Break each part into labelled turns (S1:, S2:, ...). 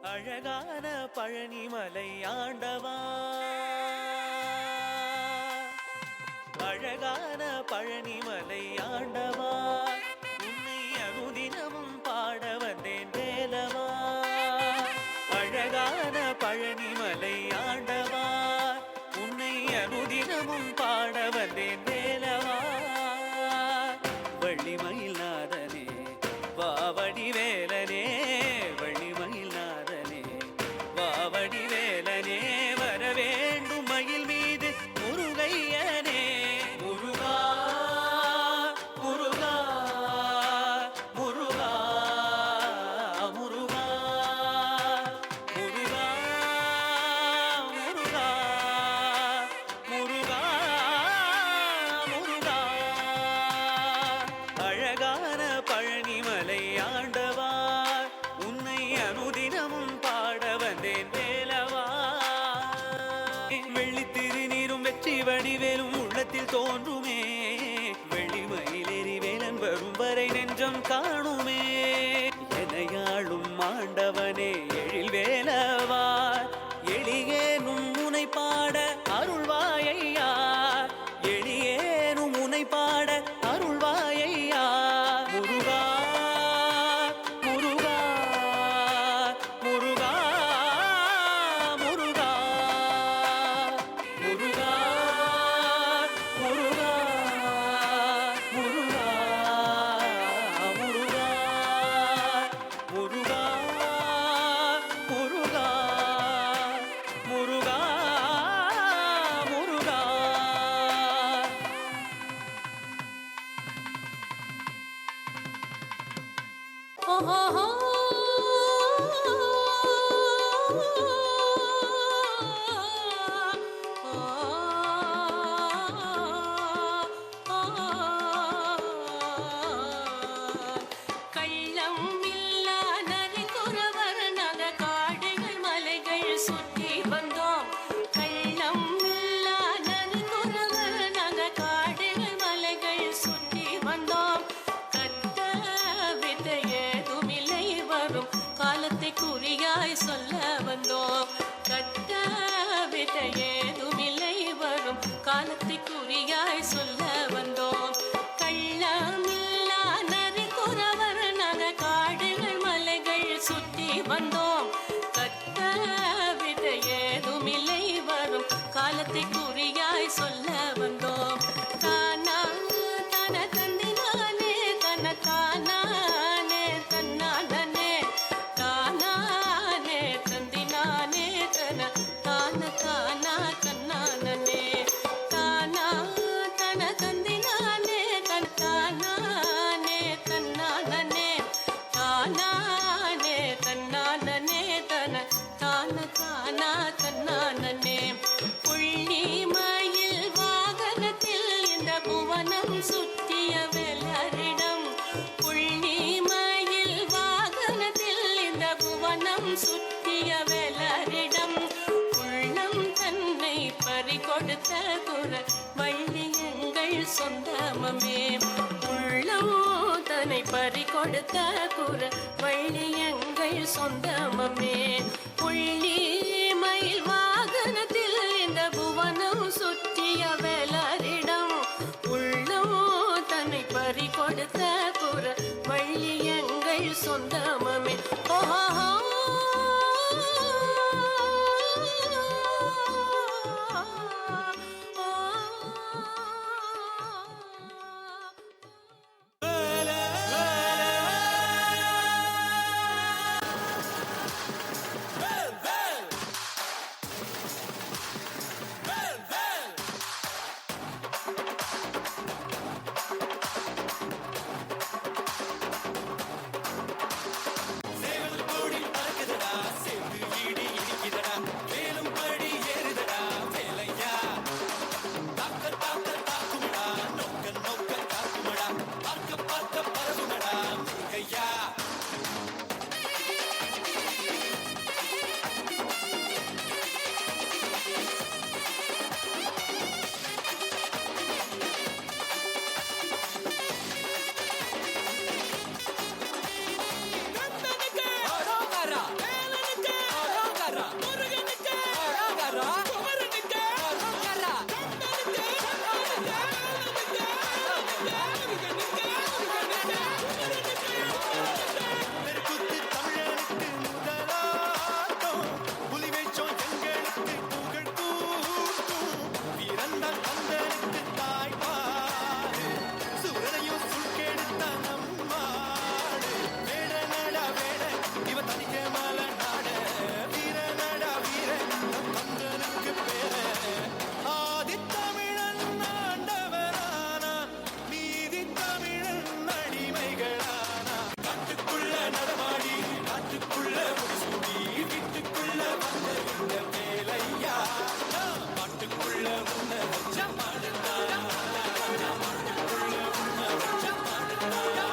S1: அழகான பழனிமலை ஆண்டவா, அழகான பழனிமலை ஆண்டவா, உன்னை அனுதினமும் பாட வந்தேன் வேலவா. அழகான பழனிமலை ஆண்டவா, உன்னை அனுதினமும் பாட வந்தேன் வேலவா. வள்ளிமயில் நாதனே வாவடி வேலனே, வள்ளிமயில் நாதனே வாவடி வேலனே, வர வேண்டும் மயில் மீது முருகையனே. முருகா முருகா முருகா முருகா முருகா முருகா முருகா முருகா. அழகான பழனிமலை ஆண்டவா, உன்னை அனுதினமும் பாட வந்தேன் வேலவா. வெள்ளி திருநீரும் வெற்றி வடிவேலும் உள்ளத்தில் தோன்றுமே, வெள்ளிமயிலேறி வேலன் வரும் வரை நெஞ்சம் காணுமே. எனையாளும் ஆண்டவனே எழில் வேலவா, எளியேனும் முனை பாட அருள்வாயையா, எளியேனும் முனை பாட அருள்வாயையா. முருகா முருகா முருகா முருகா முருகா முருகா முருகா முருகா முருகா முருகா முருகா முருகா.
S2: கள்ளம் இல்லா நரி குறவர் நக காடுகள் மலைகள் சுற்றி வந்தோம். கள்ளம் இல்லா நரி குறவர் நக காடுகள் மலைகள் சுற்றி வந்தோம். கத்த வித்தை ஏதுமில்லை வரும் காலத்தை குறியாய் சொல்ல வந்தோம். கத்த வித்தை ஏதுமில்லை வரும் காலத்தை குறியாய் சொல்ல வந்தோம். கள்ளமில்லா நரி குறவர் நக காடுகள் மலைகள் சுற்றி வந்தோம். கத்த வித்தை ஏதுமில்லை வரும் காலத்தை குறியாய் சொல்ல வந்தோம். தானா தன தந்தினானே தன தானானே தன்னானே, தானானே தந்தினானே தன தான தானா தன்னானே, தானா தன தந்தினானே தன தானானே தன்னானே, தானானே தன்னானே தன தான தானா தன்னானே. புள்ளி மயில் வாகனத்தில் இந்த புவனம் சுற்றிய வெள்ளரிடம், புள்ளி மயில் வாகனத்தில் இந்த புவனம் சுற்றிய வெள்ளரிடம், உள்ளம் தன்னை பறிகொடுத்த குற வள்ளி எங்கள் சொந்தமமே. உள்ளம் தன்னை பறிகொடுத்த குற வள்ளி எங்கள் சொந்தமமே. புள்ளி மயில் வாகனத்தில் இந்த புவனம் சுற்றிய வேலரிடம், உள்ளம் தன்னை பறிகொடுத்த குற வள்ளி எங்கள் சொந்தமமே. ஓஹோ
S1: சேவல் கோடி பறக்குதடா, சேவல் ஈடு
S3: இவ தனிக்க மல நாட வீர நடா வீர கந்தனுக்கு பேர ஆதித்தமிழன் ஆண்டவரானா நீதி தமிழன் அடிமைகளானா காட்டுக்குள்ள நடமாடி காட்டுக்குள்ள முடிசூடி வீட்டுக்குள்ள வந்த இந்த வேலையா பாட்டுக்குள்ள உன்ன வச்ச மாடுதா பாட்டுக்குள்ள உன்ன வச்ச மாடுதா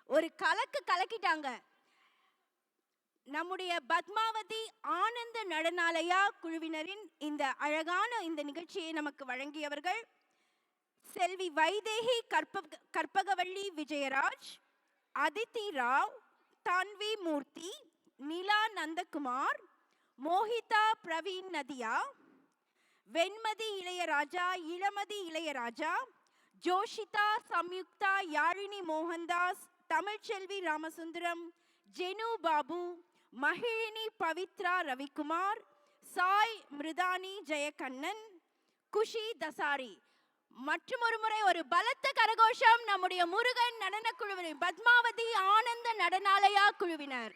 S4: ஒரு கலக்கு கலக்கிட்டாங்க. நம்முடைய பத்மாவதி ஆனந்த நடனாலயா குழுவினரின் இந்த அழகான இந்த நிகழ்ச்சியை நமக்கு வழங்கியவர்கள் செல்வி வைதேகி கற்பகவள்ளி விஜயராஜ், அதித்தி ராவ், தான்வி மூர்த்தி, நிலா நந்தகுமார், மோஹிதா பிரவீன் நதியா, வெண்மதி இளையராஜா, இளமதி இளையராஜா, ஜோஷிதா சம்யுக்தா, யாழினி மோகன்தாஸ், தமிழ்ச்செல்வி ராமசுந்தரம், ஜெனு பாபு, மகிழினி பவித்ரா ரவிக்குமார், சாய் மிருதானி ஜெயக்கண்ணன், குஷி தசாரி. மற்றும் ஒரு முறை ஒரு பலத்த கரகோஷம் நம்முடைய முருகன் நடன குழுவினர், பத்மாவதி ஆனந்த நடனாலயா குழுவினர்.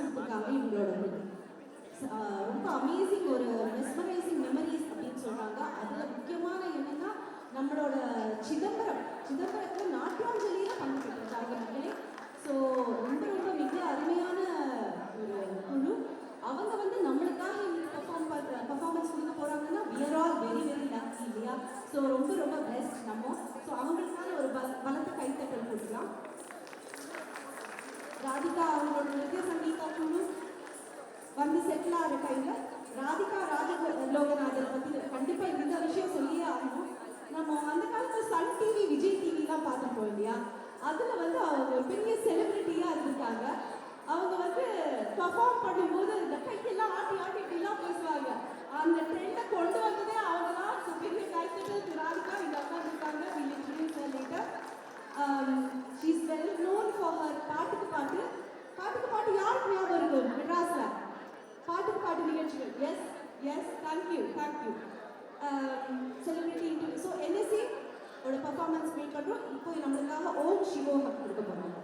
S5: சுறுசுறுப்புக்காக இவங்களோட ரொம்ப அமேசிங் ஒரு மெஸ்மரைசிங் மெமரிஸ் அப்படின்னு சொல்றாங்க. அதுல முக்கியமான என்னன்னா நம்மளோட சிதம்பரத்தில் நாட்டியாஞ்சலியில பங்கு பெற்றிருக்காங்க மக்களே. ஸோ ரொம்ப ரொம்ப மிக அருமையான ஒரு குழு. அவங்க வந்து நம்மளுக்காக பர்ஃபார்மன்ஸ் கொடுக்க போறாங்கன்னா we are all very very lucky இல்லையா? ஸோ ரொம்ப ரொம்ப பெஸ்ட் நம்ம. ஸோ அவங்களுக்கான ஒரு பலத்த கைத்தட்டல் கொடுக்கலாம். ராதிகா அவங்களோட நிருத்ய சங்கீதா குழு வந்து செட்டில் ஆகிற டைம்ல ராதிகா லோகநாதன் பற்றி கண்டிப்பாக இந்த விஷயம் சொல்லியே ஆகணும். நம்ம அந்த காலத்தில் சன் டிவி விஜய் டிவிலாம் பார்த்துருப்போம் இல்லையா? அதில் வந்து அவங்க பெரிய செலிபிரிட்டியாக இருந்திருக்காங்க. அவங்க வந்து பர்ஃபார்ம் பண்ணும்போது இந்த கையெல்லாம் ஆட்டி ஆட்டி இப்படிலாம் பேசுவாங்க. அந்த ட்ரெண்டை கொண்டு வந்ததே அவங்க தான். ஸோ பெரிய கைத்தட்டல் ராதிகா இங்கே உட்காந்துருக்காங்க. Will introduce her later. She is well known for her பாட்டுக்கு பாட்டு யாருக்கு ஞாபகம் இருக்கும் மெட்ராஸ்ல பாட்டுக்கு பாட்டு நிகழ்ச்சிகள்? Yes yes, thank you celebrity interview. So NSC ஓட பர்ஃபார்மன்ஸ் மீட் பண்ணுறோம். இப்போ நம்மளுக்காக ஓம் சிவோகம் கொடுக்க போகிறாங்க.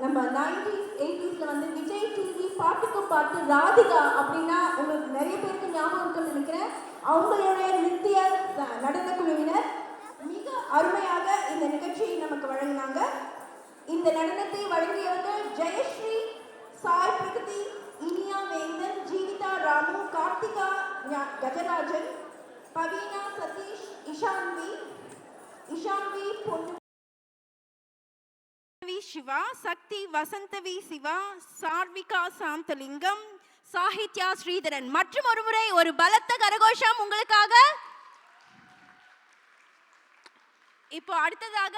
S5: நம்ம 90s 80sல வந்து விஜய் டிவி பாட்டுக்கு பாட்டு ராதிகா அப்படின்னா உங்களுக்கு நிறைய பேருக்கு ஞாபகம் இருக்குன்னு நினைக்கிறேன். அவங்களுடைய நித்திய நடன குழுவினர் மிக அருமையாக இந்த நிகழ்ச்சியை நமக்கு வழங்கினாங்க. இந்த நடனத்தை வழங்கியவர்கள் ஜெயஸ்ரீ, சாய் பிரகதி, இனியா வேந்தன், ஜீவிதா ராமு, கார்த்திகா கஜராஜன், பவீனா சதீஷ், இஷான்வி பொன்னு
S4: சிவா, சக்தி வசந்தவி சிவா, சார்விகா சாந்தலிங்கம், சாகித்யா ஸ்ரீதரன். மற்றும் ஒரு முறை ஒரு பலத்த கரகோஷம் உங்களுக்காக. இப்போ அடுத்ததாக